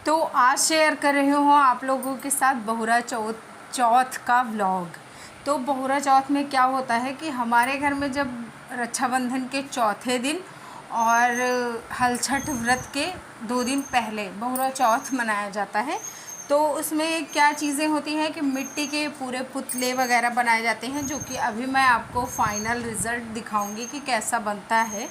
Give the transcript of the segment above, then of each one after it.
तो आज शेयर कर रही हूँ आप लोगों के साथ बहुरा चौथ का व्लॉग। तो बहुरा चौथ में क्या होता है कि हमारे घर में जब रक्षाबंधन के चौथे दिन और हलछठ व्रत के 2 दिन पहले बहुरा चौथ मनाया जाता है। तो उसमें क्या चीज़ें होती हैं कि मिट्टी के पूरे पुतले वगैरह बनाए जाते हैं, जो कि अभी मैं आपको फाइनल रिज़ल्ट दिखाऊंगी कि कैसा बनता है।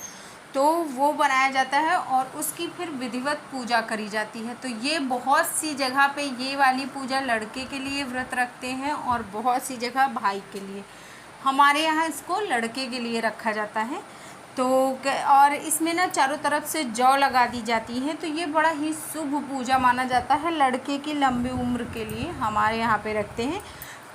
तो वो बनाया जाता है और उसकी फिर विधिवत पूजा करी जाती है। तो ये बहुत सी जगह पे ये वाली पूजा लड़के के लिए व्रत रखते हैं और बहुत सी जगह भाई के लिए। हमारे यहाँ इसको लड़के के लिए रखा जाता है। तो और इसमें ना चारों तरफ से जौ लगा दी जाती है। तो ये बड़ा ही शुभ पूजा माना जाता है, लड़के की लंबी उम्र के लिए हमारे यहाँ पे रखते हैं।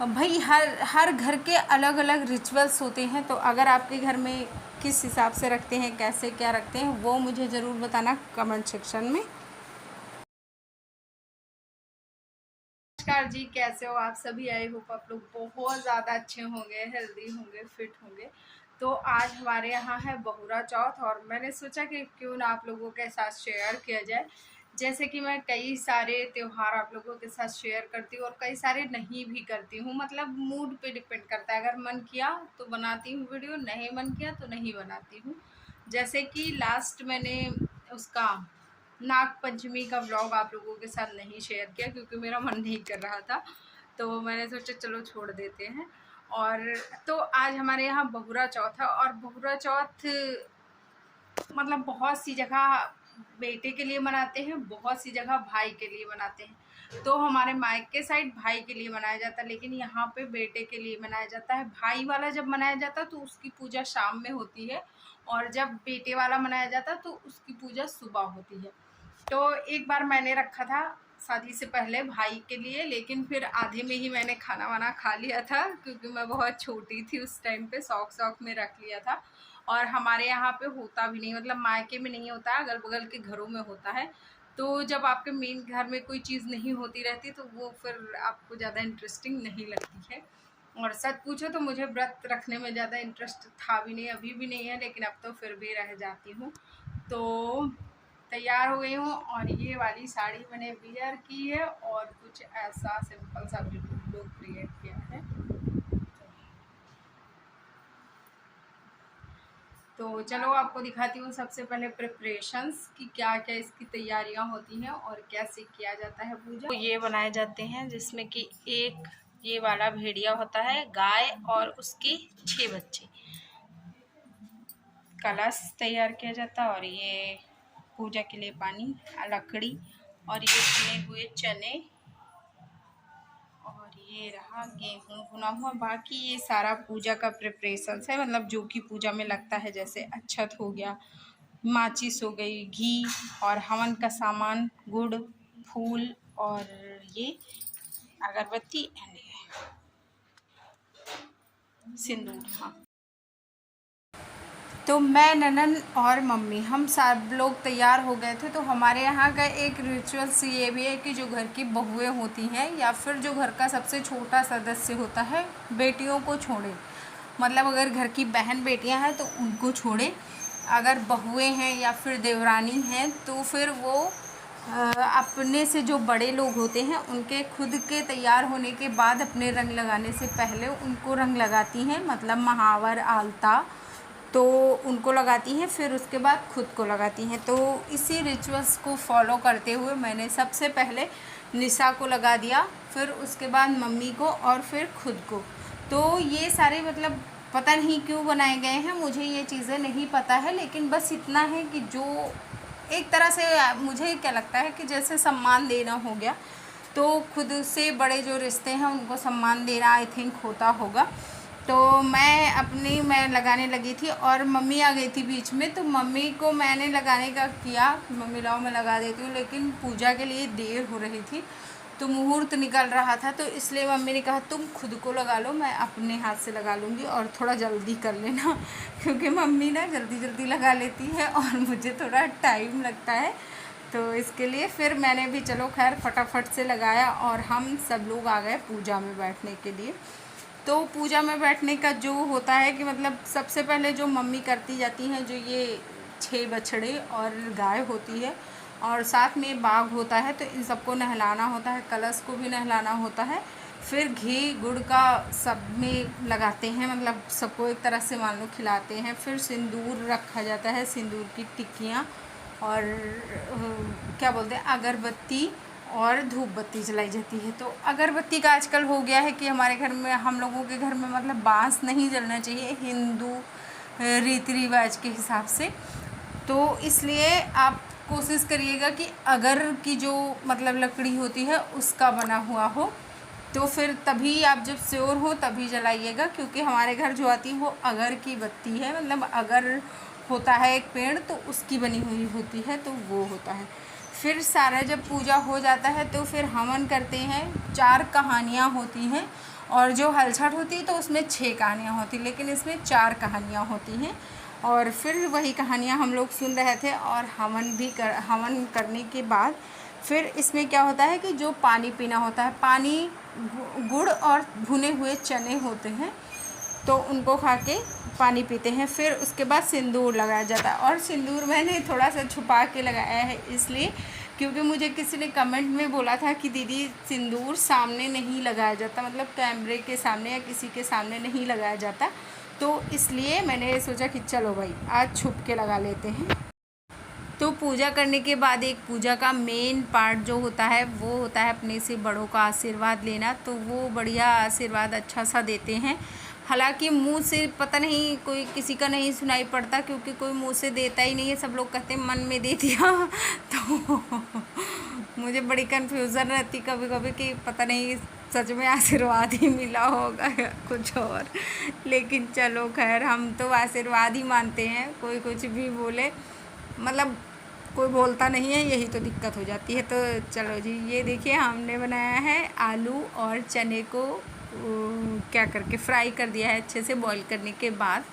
भाई हर घर के अलग अलग रिचुअल्स होते हैं। तो अगर आपके घर में किस हिसाब से रखते हैं, कैसे क्या रखते हैं, वो मुझे ज़रूर बताना कमेंट सेक्शन में। नमस्कार जी, कैसे हो आप सभी? आई होप आप लोग बहुत ज़्यादा अच्छे होंगे, हेल्दी होंगे, फिट होंगे। तो आज हमारे यहाँ है बहुरा चौथ और मैंने सोचा कि क्यों ना आप लोगों के साथ शेयर किया जाए। जैसे कि मैं कई सारे त्यौहार आप लोगों के साथ शेयर करती हूँ और कई सारे नहीं भी करती हूँ, मतलब मूड पे डिपेंड करता है। अगर मन किया तो बनाती हूँ वीडियो, नहीं मन किया तो नहीं बनाती हूँ। जैसे कि लास्ट मैंने उसका नाग पंचमी का व्लॉग आप लोगों के साथ नहीं शेयर किया क्योंकि मेरा मन नहीं कर रहा था। तो मैंने सोचा चलो छोड़ देते हैं। और तो आज हमारे यहाँ बहुरा चौथ है और बहुरा चौथ मतलब बहुत सी जगह बेटे के लिए मनाते हैं, बहुत सी जगह भाई के लिए मनाते हैं। तो हमारे मायके साइड भाई के लिए मनाया जाता है, लेकिन यहाँ पे बेटे के लिए मनाया जाता है। भाई वाला जब मनाया जाता है तो उसकी पूजा शाम में होती है और जब बेटे वाला मनाया जाता है तो उसकी पूजा सुबह होती है। तो एक बार मैंने रखा था शादी से पहले भाई के लिए, लेकिन फिर आधे में ही मैंने खाना वाना खा लिया था क्योंकि मैं बहुत छोटी थी उस टाइम पे, शौक में रख लिया था। और हमारे यहाँ पे होता भी नहीं, मतलब मायके में नहीं होता, अगल बगल के घरों में होता है। तो जब आपके मेन घर में कोई चीज़ नहीं होती रहती तो वो फिर आपको ज़्यादा इंटरेस्टिंग नहीं लगती है। और सच पूछो तो मुझे व्रत रखने में ज़्यादा इंटरेस्ट था भी नहीं, अभी भी नहीं है, लेकिन अब तो फिर भी रह जाती हूँ। तो तैयार हो गई हूँ और ये वाली साड़ी मैंने वियर की है और कुछ ऐसा सिंपल सा लुक क्रिएट किया है। तो चलो आपको दिखाती हूँ सबसे पहले प्रिपरेशंस कि क्या क्या इसकी तैयारियां होती हैं और कैसे किया जाता है पूजा। तो ये बनाए जाते हैं जिसमें कि एक ये वाला भेड़िया होता है, गाय और उसके 6 बच्चे। कलश तैयार किया जाता है और ये पूजा के लिए पानी, लकड़ी और ये भुने हुए चने और ये रहा गेहूँ भुना हुआ। बाकी ये सारा पूजा का प्रिपरेशन है, मतलब जो कि पूजा में लगता है, जैसे अक्षत हो गया, माचिस हो गई, घी और हवन का सामान, गुड़, फूल और ये अगरबत्ती एंड सिंदूर। हाँ, तो मैं, ननन और मम्मी हम सब लोग तैयार हो गए थे। तो हमारे यहाँ का एक रिचुअल्स ये भी है कि जो घर की बहुएं होती हैं या फिर जो घर का सबसे छोटा सदस्य होता है, बेटियों को छोड़े, मतलब अगर घर की बहन बेटियां हैं तो उनको छोड़े, अगर बहुएं हैं या फिर देवरानी हैं तो फिर वो अपने से जो बड़े लोग होते हैं उनके खुद के तैयार होने के बाद अपने रंग लगाने से पहले उनको रंग लगाती हैं, मतलब महावर, आलता, तो उनको लगाती हैं, फिर उसके बाद खुद को लगाती हैं। तो इसी रिचुअल्स को फॉलो करते हुए मैंने सबसे पहले निशा को लगा दिया, फिर उसके बाद मम्मी को और फिर खुद को। तो ये सारे मतलब पता नहीं क्यों बनाए गए हैं, मुझे ये चीज़ें नहीं पता है, लेकिन बस इतना है कि जो एक तरह से मुझे क्या लगता है कि जैसे सम्मान देना हो गया, तो खुद से बड़े जो रिश्ते हैं उनको सम्मान देना आई थिंक होता होगा। तो मैं लगाने लगी थी और मम्मी आ गई थी बीच में, तो मम्मी को मैंने लगाने का किया, मम्मी लाओ मैं लगा देती हूँ, लेकिन पूजा के लिए देर हो रही थी तो मुहूर्त निकल रहा था, तो इसलिए मम्मी ने कहा तुम खुद को लगा लो, मैं अपने हाथ से लगा लूँगी और थोड़ा जल्दी कर लेना क्योंकि मम्मी ना जल्दी जल्दी लगा लेती है और मुझे थोड़ा टाइम लगता है। तो इसके लिए फिर मैंने भी चलो खैर फटाफट से लगाया और हम सब लोग आ गए पूजा में बैठने के लिए। तो पूजा में बैठने का जो होता है कि मतलब सबसे पहले जो मम्मी करती जाती हैं, जो ये 6 बछड़े और गाय होती है और साथ में बाघ होता है, तो इन सबको नहलाना होता है, कलश को भी नहलाना होता है। फिर घी गुड़ का सब में लगाते हैं, मतलब सबको एक तरह से मान लो खिलाते हैं। फिर सिंदूर रखा जाता है, सिंदूर की टिक्कियाँ और क्या बोलते हैं अगरबत्ती और धूप बत्ती जलाई जाती है। तो अगरबत्ती का आजकल हो गया है कि हमारे घर में, हम लोगों के घर में मतलब बांस नहीं जलना चाहिए हिंदू रीति रिवाज के हिसाब से। तो इसलिए आप कोशिश करिएगा कि अगर की जो मतलब लकड़ी होती है उसका बना हुआ हो, तो फिर तभी आप जब श्योर हो तभी जलाइएगा। क्योंकि हमारे घर जो आती है वो अगर की बत्ती है, मतलब अगर होता है एक पेड़ तो उसकी बनी हुई होती है, तो वो होता है। फिर सारा जब पूजा हो जाता है तो फिर हवन करते हैं। 4 कहानियाँ होती हैं, और जो हलछट होती है तो उसमें 6 कहानियाँ होती, लेकिन इसमें 4 कहानियाँ होती हैं। और फिर वही कहानियाँ हम लोग सुन रहे थे। और हवन करने के बाद फिर इसमें क्या होता है कि जो पानी पीना होता है, पानी गुड़ और भुने हुए चने होते हैं, तो उनको खा के पानी पीते हैं। फिर उसके बाद सिंदूर लगाया जाता है। और सिंदूर मैंने थोड़ा सा छुपा के लगाया है इसलिए क्योंकि मुझे किसी ने कमेंट में बोला था कि दीदी सिंदूर सामने नहीं लगाया जाता, मतलब कैमरे के सामने या किसी के सामने नहीं लगाया जाता। तो इसलिए मैंने सोचा कि चलो भाई आज छुप के लगा लेते हैं। तो पूजा करने के बाद एक पूजा का मेन पार्ट जो होता है वो होता है अपने से बड़ों का आशीर्वाद लेना। तो वो बढ़िया आशीर्वाद अच्छा सा देते हैं। हालांकि मुंह से पता नहीं कोई किसी का नहीं सुनाई पड़ता, क्योंकि कोई मुंह से देता ही नहीं है, सब लोग कहते हैं मन में दे दिया। तो मुझे बड़ी कन्फ्यूज़न रहती कभी कभी कि पता नहीं सच में आशीर्वाद ही मिला होगा या कुछ और। लेकिन चलो खैर, हम तो आशीर्वाद ही मानते हैं, कोई कुछ भी बोले, मतलब कोई बोलता नहीं है, यही तो दिक्कत हो जाती है। तो चलो जी, ये देखिए हमने बनाया है आलू और चने को क्या करके फ्राई कर दिया है अच्छे से बॉईल करने के बाद।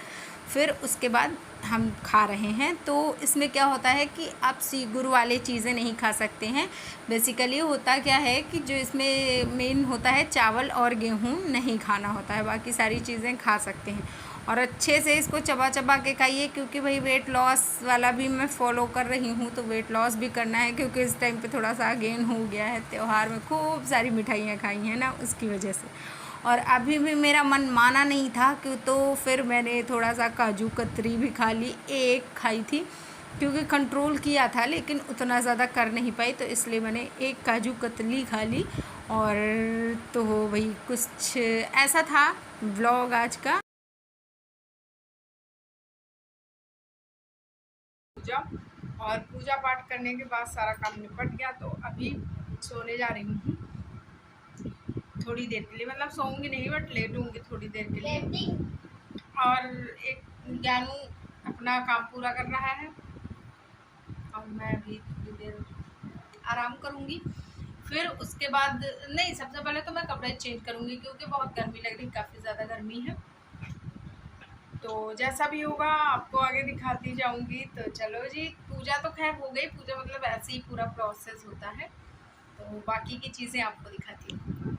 फिर उसके बाद हम खा रहे हैं। तो इसमें क्या होता है कि आप गुड़ वाले चीज़ें नहीं खा सकते हैं। बेसिकली होता क्या है कि जो इसमें मेन होता है चावल और गेहूँ नहीं खाना होता है, बाकी सारी चीज़ें खा सकते हैं। और अच्छे से इसको चबा चबा के खाइए, क्योंकि भाई वेट लॉस वाला भी मैं फॉलो कर रही हूँ, तो वेट लॉस भी करना है। क्योंकि इस टाइम पे थोड़ा सा गेन हो गया है, त्यौहार में खूब सारी मिठाइयाँ खाई हैं ना, उसकी वजह से। और अभी भी मेरा मन माना नहीं था कि, तो फिर मैंने थोड़ा सा काजू कतरी भी खा ली, एक खाई थी क्योंकि कंट्रोल किया था, लेकिन उतना ज़्यादा कर नहीं पाई, तो इसलिए मैंने एक काजू कतली खा ली। और तो वही कुछ ऐसा था व्लॉग आज का। पूजा और पूजा पाठ करने के बाद सारा काम निपट गया, तो अभी सोने जा रही हूँ थोड़ी देर के लिए, मतलब सोऊंगी नहीं बट लेटूंगी थोड़ी देर के लिए। और एक ज्ञानू अपना काम पूरा कर रहा है और मैं भी थोड़ी देर आराम करूंगी। फिर उसके बाद नहीं, सबसे पहले तो मैं कपड़े चेंज करूंगी क्योंकि बहुत गर्मी लग रही, काफ़ी ज़्यादा गर्मी है। तो जैसा भी होगा आपको आगे दिखाती जाऊंगी। तो चलो जी, पूजा तो खैर हो गई, पूजा मतलब ऐसे ही पूरा प्रोसेस होता है, तो बाकी की चीज़ें आपको दिखाती हूँ।